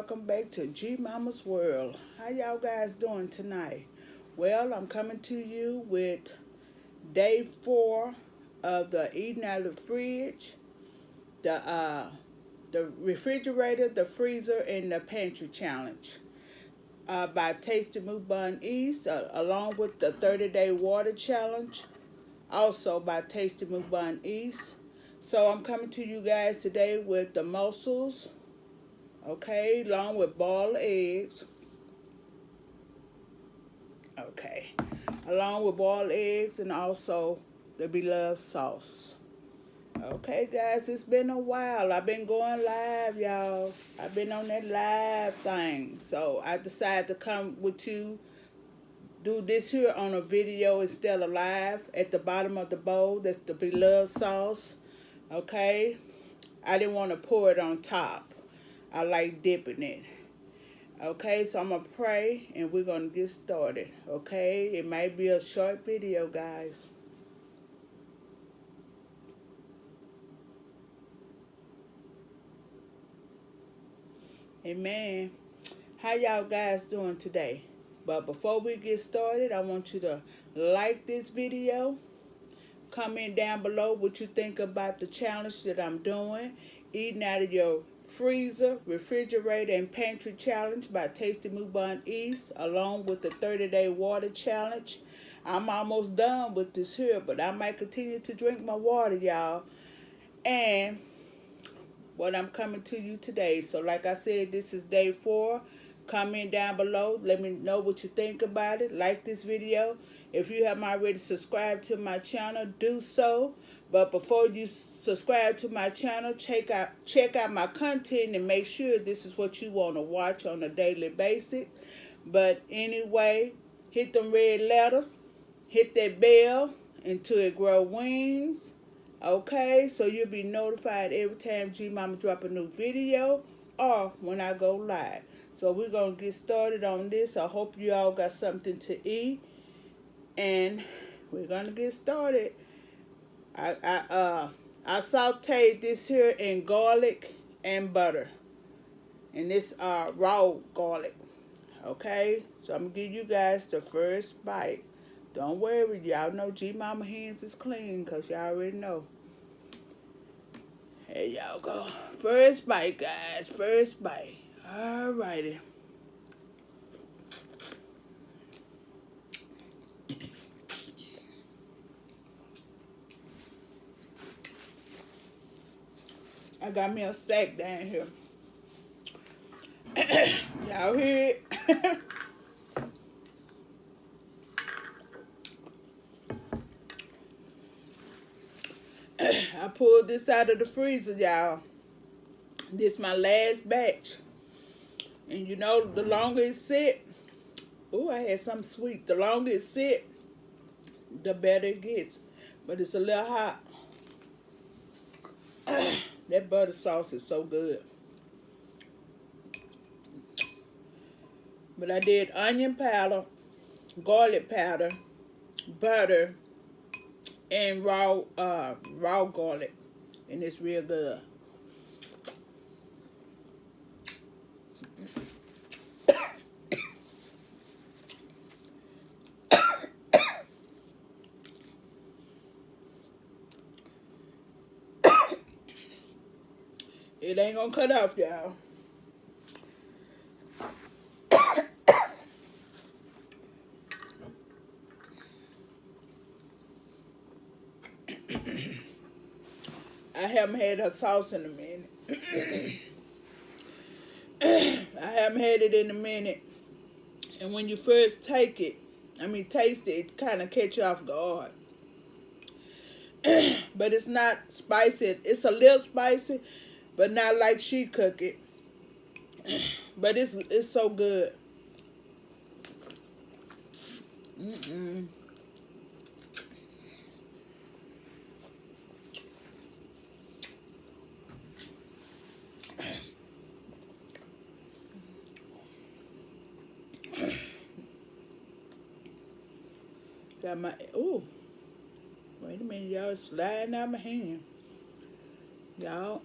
welcome back to G Mama's World. How y'all guys doing tonight? Well, I'm coming to you with day 4 of the eating out of the fridge, the refrigerator, the freezer, and the pantry challenge by Tasty Mukbang East, along with the 30-day water challenge, also by Tasty Mukbang East. So I'm coming to you guys today with the mussels, okay, along with boiled eggs. Okay, along with boiled eggs and also the beloved sauce. Okay, guys, it's been a while. I've been going live, y'all. I've been on that live thing. So I decided to come with you, do this here on a video instead of live. At the bottom of the bowl, that's the beloved sauce. Okay, I didn't want to pour it on top. I like dipping it. Okay, so I'm going to pray and we're going to get started. Okay, it might be a short video, guys. Amen. How y'all guys doing today? But before we get started, I want you to like this video. Comment down below what you think about the challenge that I'm doing. Eating out of your freezer, refrigerator, and pantry challenge by Tasty Mukbang East, along with the 30-day water challenge. I'm almost done with this here, but I might continue to drink my water, y'all. And what I'm coming to you today. So like I said, this is day 4. Comment down below. Let me know what you think about it. Like this video. If you haven't already subscribed to my channel, do so. But before you subscribe to my channel, check out my content and make sure this is what you want to watch on a daily basis. But anyway, hit them red letters. Hit that bell until it grow wings. Okay, so you'll be notified every time G Mama drop a new video or when I go live. So we're going to get started on this. I hope you all got something to eat. And we're going to get started. I sauteed this here in garlic and butter. And this raw garlic. Okay, so I'm going to give you guys the first bite. Don't worry, y'all know G Mama hands is clean because y'all already know. Here y'all go. First bite, guys. First bite. Alrighty. I got me a sack down here. Y'all hear it? I pulled this out of the freezer, y'all. This is my last batch. And you know, the longer it sit, ooh, I had something sweet. The longer it sit, the better it gets. But it's a little hot. That butter sauce is so good. But I did onion powder, garlic powder, butter, and raw garlic. And it's real good. It ain't gonna cut off, y'all. I haven't had a sauce in a minute. I haven't had it in a minute. And when you first taste it, it kind of catch you off guard. But it's not spicy. It's a little spicy, but not like she cook it. But it's so good. Got my, ooh, wait a minute, y'all, it's sliding out my hand. Y'all.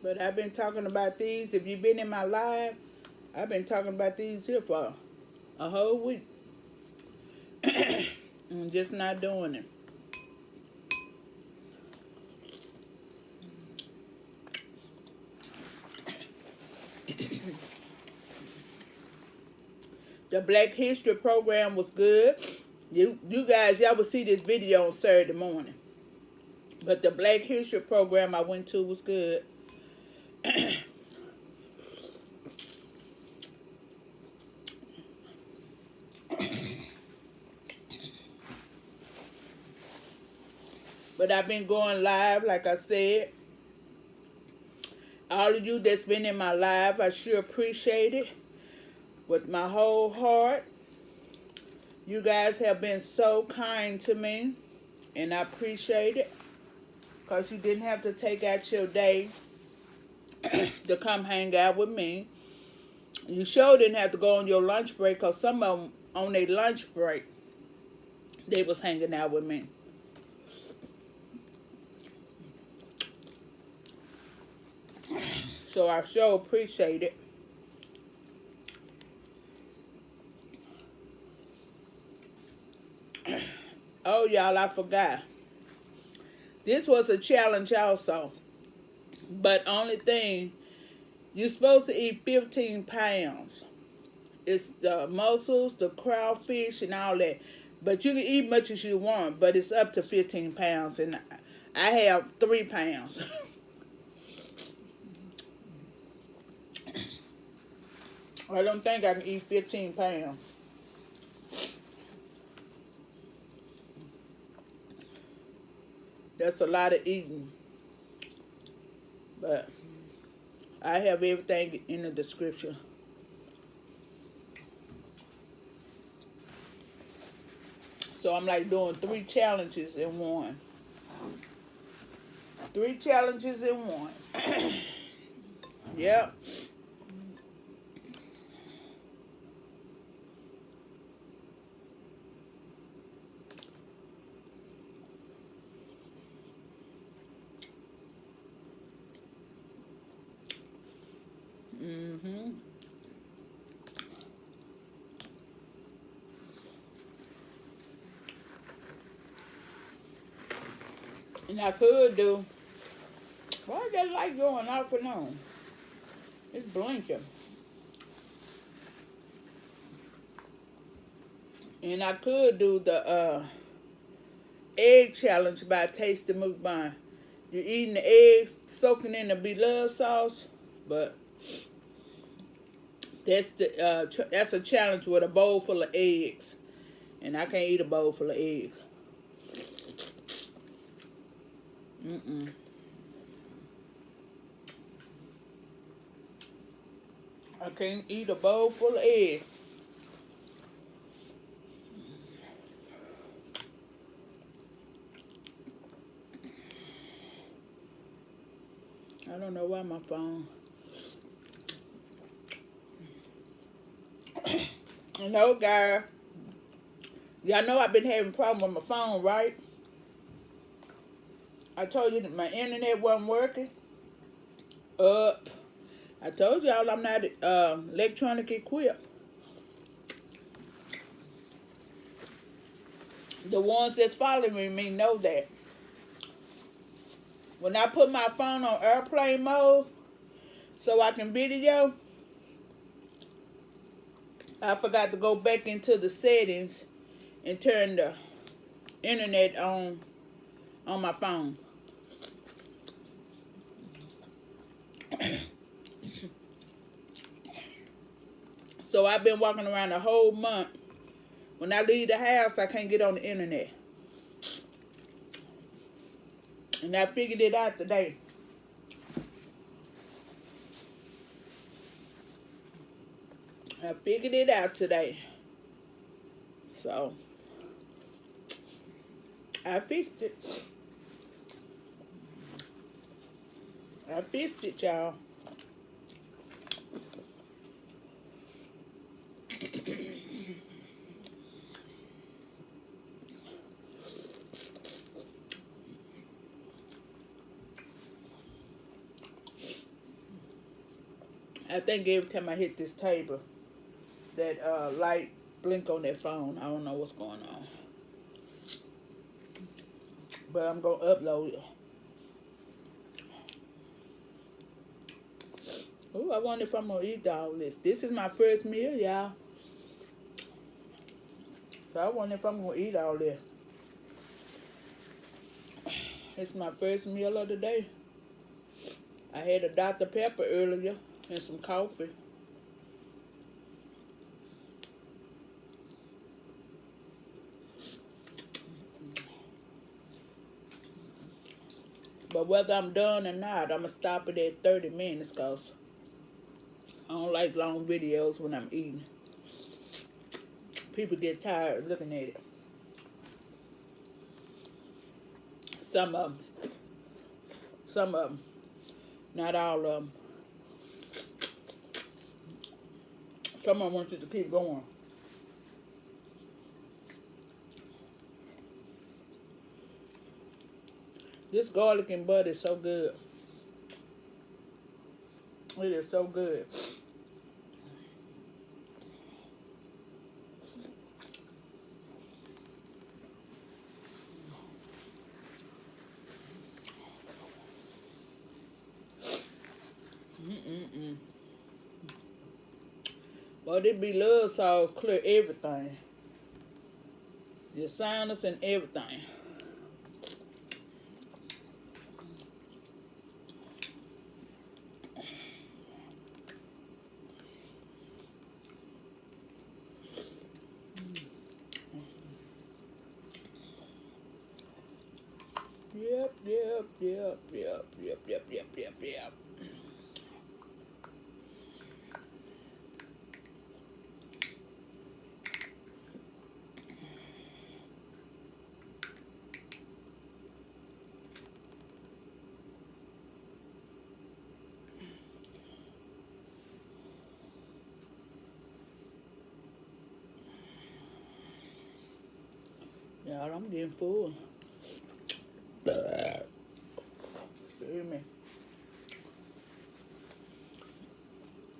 But I've been talking about these. If you've been in my live, I've been talking about these here for a whole week. I'm just not doing it. The Black History program was good. You guys, y'all will see this video on Saturday morning. But the Black History program I went to was good. But I've been going live, like I said. All of you that's been in my live, I sure appreciate it. With my whole heart. You guys have been so kind to me. And I appreciate it. Because you didn't have to take out your day to come hang out with me. You sure didn't have to go on your lunch break. Because some of them on their lunch break, they was hanging out with me. So I sure appreciate it. Oh, y'all, I forgot. This was a challenge also. But only thing, you're supposed to eat 15 pounds. It's the mussels, the crawfish, and all that. But you can eat much as you want, but it's up to 15 pounds. And I have 3 pounds. I don't think I can eat 15 pounds. That's a lot of eating. But I have everything in the description. So I'm like doing 3 challenges in one. 3 challenges in one. Yep. And I could do. Why is that light going off and on? It's blinking. And I could do the egg challenge by Tasty Mukbang. You're eating the eggs, soaking in the beloved sauce, but that's a challenge with a bowl full of eggs, and I can't eat a bowl full of eggs. I can't eat a bowl full of eggs. I don't know why my phone. No, guys. Y'all know I've been having problems with my phone, right? I told you that my internet wasn't working. I told y'all I'm not electronic equipped. The ones that's following me know that. When I put my phone on airplane mode so I can video, I forgot to go back into the settings and turn the internet on my phone. So I've been walking around the whole month. When I leave the house, I can't get on the internet. And I figured it out today. I figured it out today. So I fixed it. I fixed it, y'all. I think every time I hit this table, that light blink on that phone. I don't know what's going on. But I'm going to upload it. Oh, I wonder if I'm going to eat all this. This is my first meal, y'all. So I wonder if I'm going to eat all this. It's my first meal of the day. I had a Dr. Pepper earlier and some coffee. But whether I'm done or not, I'm going to stop it at 30 minutes because I don't like long videos when I'm eating. People get tired looking at it. Some of them, not all of them. Some of them want you to keep going. This garlic and butter is so good. It is so good. But it be love sauce clear everything. Your sinus and everything. Yep. Y'all, I'm getting full. Excuse me.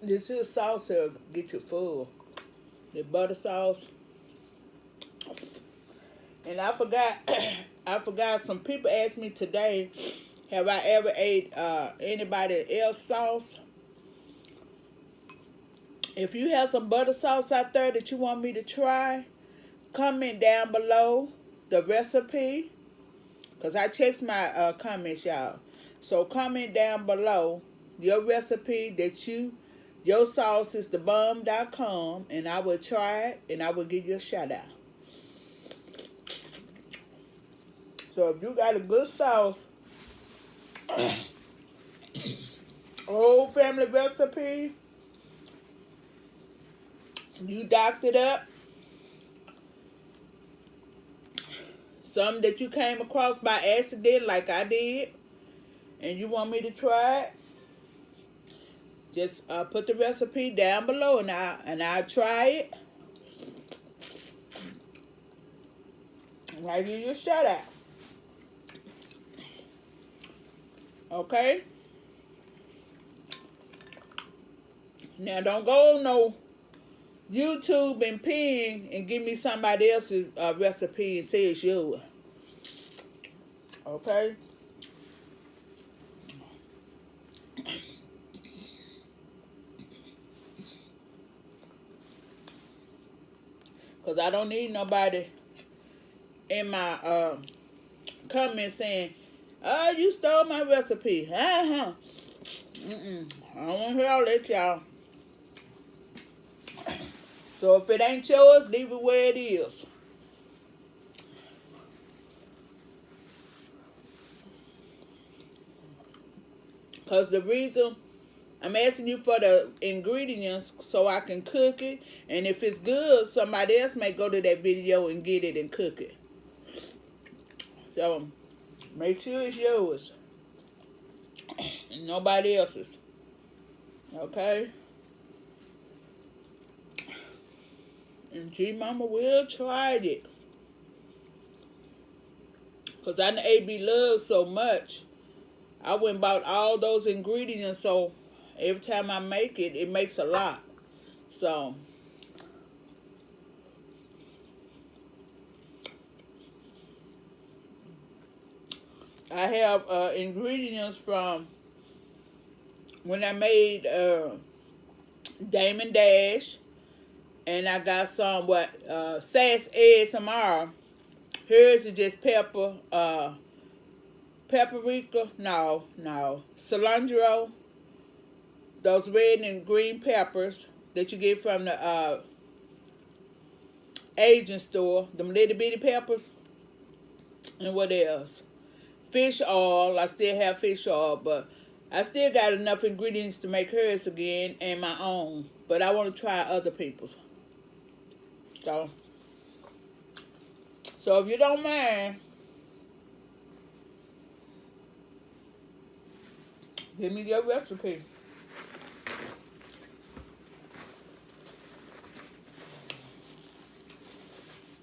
This is sauce here get you full. The butter sauce. And I forgot some people asked me today, have I ever ate anybody else sauce? If you have some butter sauce out there that you want me to try, comment down below the recipe. Because I checked my comments, y'all. So comment down below your recipe that your sauce is thebomb.com, and I will try it and I will give you a shout out. So if you got a good sauce, whole family recipe, you doctored up, some that you came across by accident like I did, and you want me to try it, just put the recipe down below and I'll try it. And I'll give you a shout out. Okay? Now don't go on no YouTube and ping and give me somebody else's recipe and say it's yours. Okay? Because I don't need nobody in my comments saying, oh, you stole my recipe. I don't want to hear all that, y'all. So if it ain't yours, leave it where it is. Because the reason I'm asking you for the ingredients so I can cook it. And if it's good, somebody else may go to that video and get it and cook it. So make sure it's yours. And nobody else's. Okay? And G-Mama will try it. Because I know AB loves so much. I went and bought all those ingredients so every time I make it, it makes a lot. So I have ingredients from when I made Damon Dash, and I got some Sass ASMR. Hers is just pepper, paprika, no, cilantro, those red and green peppers that you get from the Asian store, them little bitty peppers, and what else? Fish oil. I still have fish oil, but I still got enough ingredients to make hers again and my own. But I want to try other people's. So if you don't mind, give me your recipe.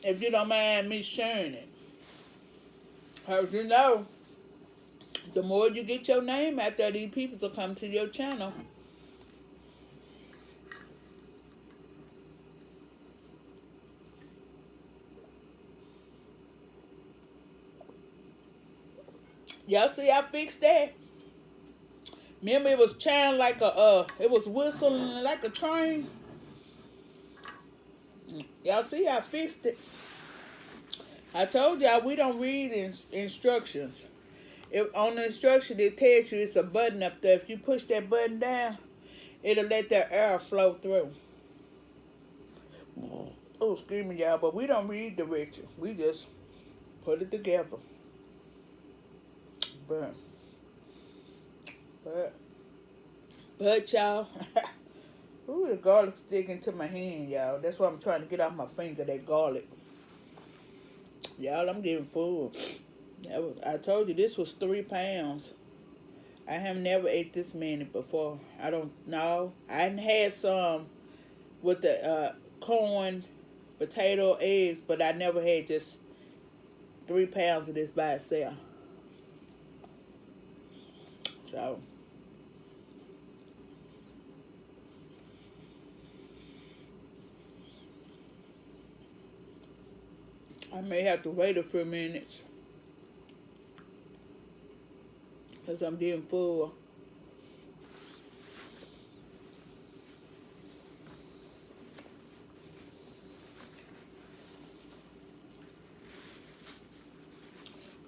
If you don't mind me sharing it. Because you know, the more you get your name out there, these people will come to your channel. Y'all see I fixed that? Remember it was chiming like it was whistling like a train? Y'all see I fixed it? I told y'all we don't read instructions. If on the instruction it tells you it's a button up there. If you push that button down, it'll let that air flow through. Oh, excuse me, y'all, but we don't read directions. We just put it together. But y'all, ooh, the garlic sticking to my hand, y'all. That's why I'm trying to get off my finger, that garlic. Y'all, I'm getting full. I told you this was 3 pounds. I have never ate this many before. I don't know. I had some with the corn, potato, eggs, but I never had just 3 pounds of this by itself. So I may have to wait a few minutes because I'm getting full.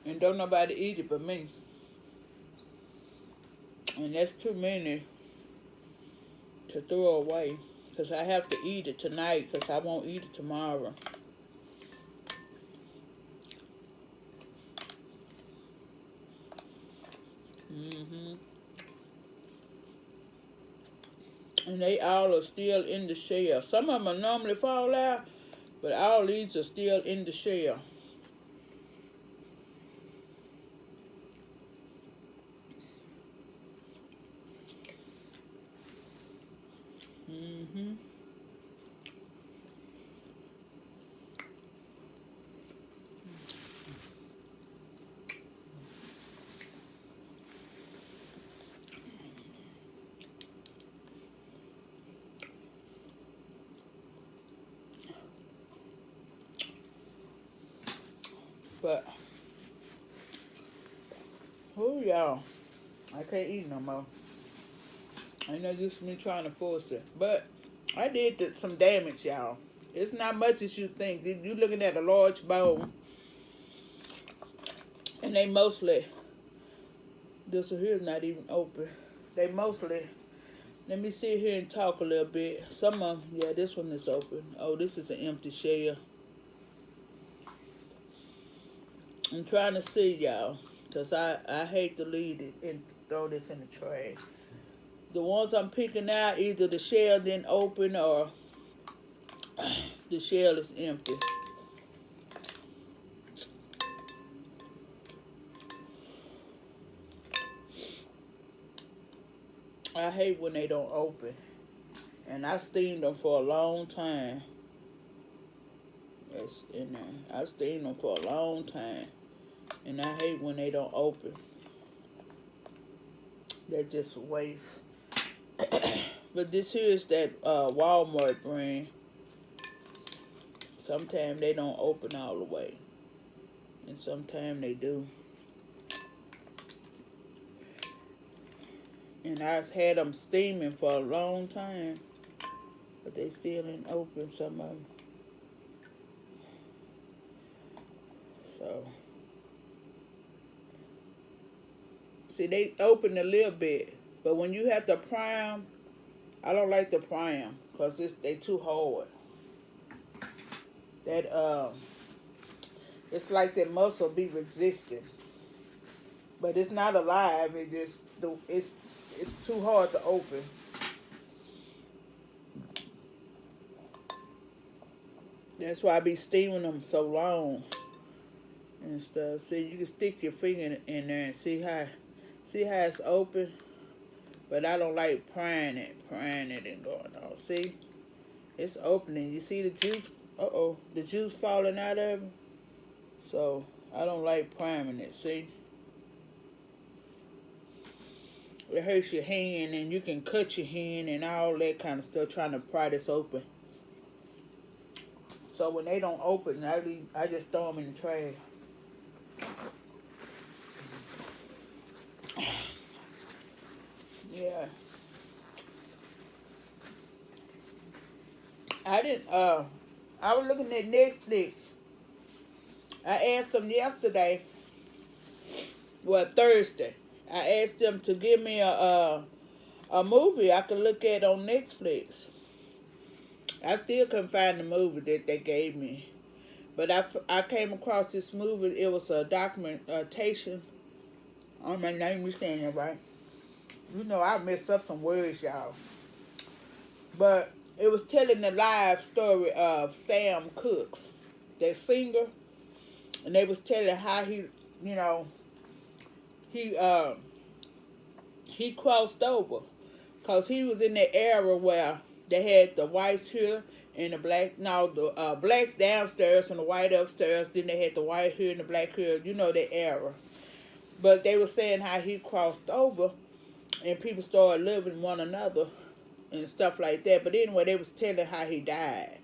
And don't nobody eat it but me. And that's too many to throw away. Because I have to eat it tonight because I won't eat it tomorrow. And they all are still in the shell. Some of them will normally fall out, but all these are still in the shell. But, oh y'all, I can't eat no more. I know this is me trying to force it. But I did some damage, y'all. It's not much as you think. You're looking at a large bowl. And they mostly, this one here is not even open. They mostly, let me sit here and talk a little bit. Some of them, yeah, this one is open. Oh, this is an empty shell. I'm trying to see, y'all, because I hate to leave it and throw this in the trash. The ones I'm picking out, either the shell didn't open or the shell is empty. I hate when they don't open. And I steamed them for a long time. That's in there. I steamed them for a long time. And I hate when they don't open. They just waste But this here is that Walmart brand. Sometimes they don't open all the way. And sometimes they do. And I've had them steaming for a long time. But they still ain't open, some of them. So. See, they open a little bit. But when you have to pry them, I don't like to pry them. Because they too hard. That, it's like that muscle be resistant. But it's not alive. It just, it's too hard to open. That's why I be steaming them so long and stuff. See, you can stick your finger in there and see how it's open. But I don't like prying it and going on. See, it's opening. You see the juice? The juice falling out of it. So I don't like priming it. See, it hurts your hand, and you can cut your hand and all that kind of stuff trying to pry this open. So when they don't open, I just throw them in the trash. Yeah. I was looking at Netflix. I asked them yesterday, Thursday. I asked them to give me a movie I could look at on Netflix. I still couldn't find the movie that they gave me. But I came across this movie. It was a documentation. On my name, you saying it right? You know, I mess up some words, y'all. But it was telling the live story of Sam Cooke, that singer. And they was telling how he crossed over. Because he was in that era where they had the whites here and the blacks downstairs and the white upstairs. Then they had the white here and the black here. You know that era. But they were saying how he crossed over and people started loving one another and stuff like that. But anyway, they was telling how he died.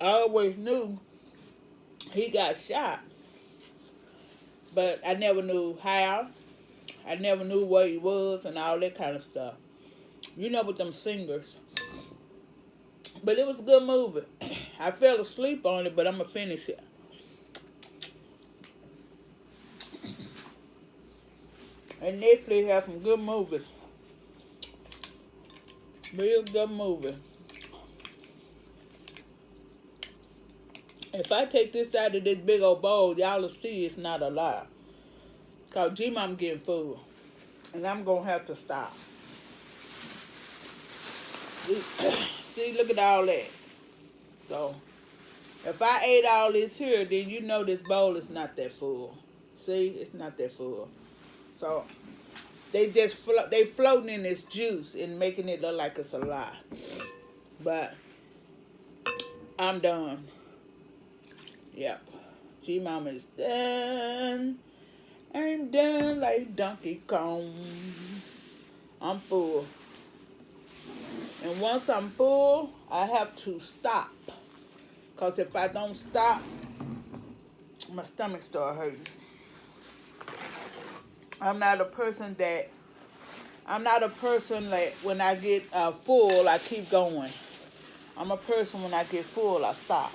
I always knew he got shot. But I never knew how. I never knew where he was and all that kind of stuff. You know, with them singers. But it was a good movie. I fell asleep on it, but I'm going to finish it. And Netflix has some good movies. Real good movie. If I take this out of this big old bowl, y'all will see it's not a lie. Because G-Mom getting full. And I'm going to have to stop. See, look at all that. So, if I ate all this here, then you know this bowl is not that full. See, it's not that full. So, they floating in this juice and making it look like it's a lie. But, I'm done. Yep. G-Mama is done. I'm done like Donkey Kong. I'm full. And once I'm full, I have to stop. Because if I don't stop, my stomach starts hurting. I'm not a person that when I get full, I keep going. I'm a person when I get full, I stop.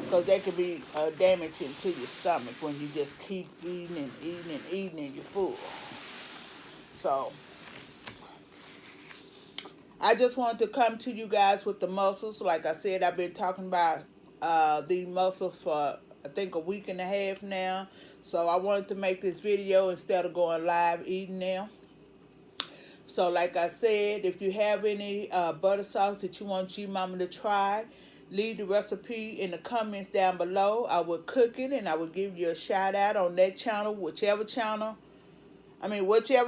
Because that could be damaging to your stomach when you just keep eating and eating and eating and you're full. So, I just wanted to come to you guys with the muscles. Like I said, I've been talking about these muscles for, I think, a week and a half now. So, I wanted to make this video instead of going live eating them. So, like I said, if you have any butter sauce that you want G-Mama to try, leave the recipe in the comments down below. I will cook it and I will give you a shout out on that channel, whichever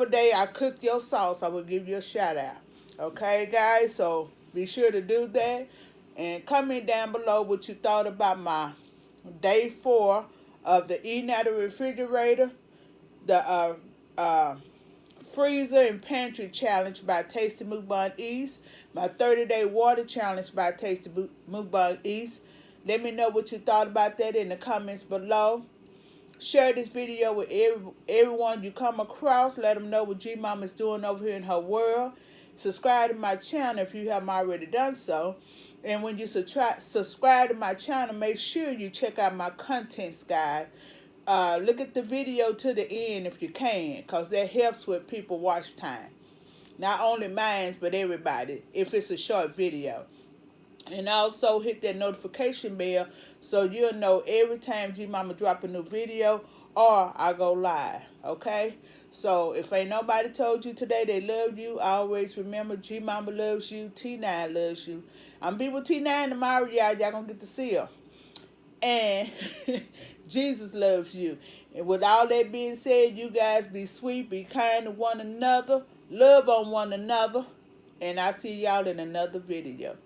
day I cook your sauce, I will give you a shout out. Okay, guys? So be sure to do that. And comment down below what you thought about my day 4 of the eating out of the refrigerator. The freezer and pantry challenge by Tasty Mukbang East, my 30-day water challenge by Tasty Mukbang East. Let me know what you thought about that in the comments below. Share this video with everyone you come across. Let them know what G Mama is doing over here in her world. Subscribe to my channel if you haven't already done so. And when you subscribe to my channel, make sure you check out my contents guide. Look at the video to the end if you can, because that helps with people watch time. Not only mine, but everybody, if it's a short video. And also hit that notification bell so you'll know every time G Mama drop a new video or I go live. Okay? So if ain't nobody told you today they love you, always remember G Mama loves you, T9 loves you. I'm be with T9 tomorrow, y'all. Y'all gonna get to see her. And Jesus loves you. And with all that being said, you guys be sweet, be kind to one another, love on one another. And I'll see y'all in another video.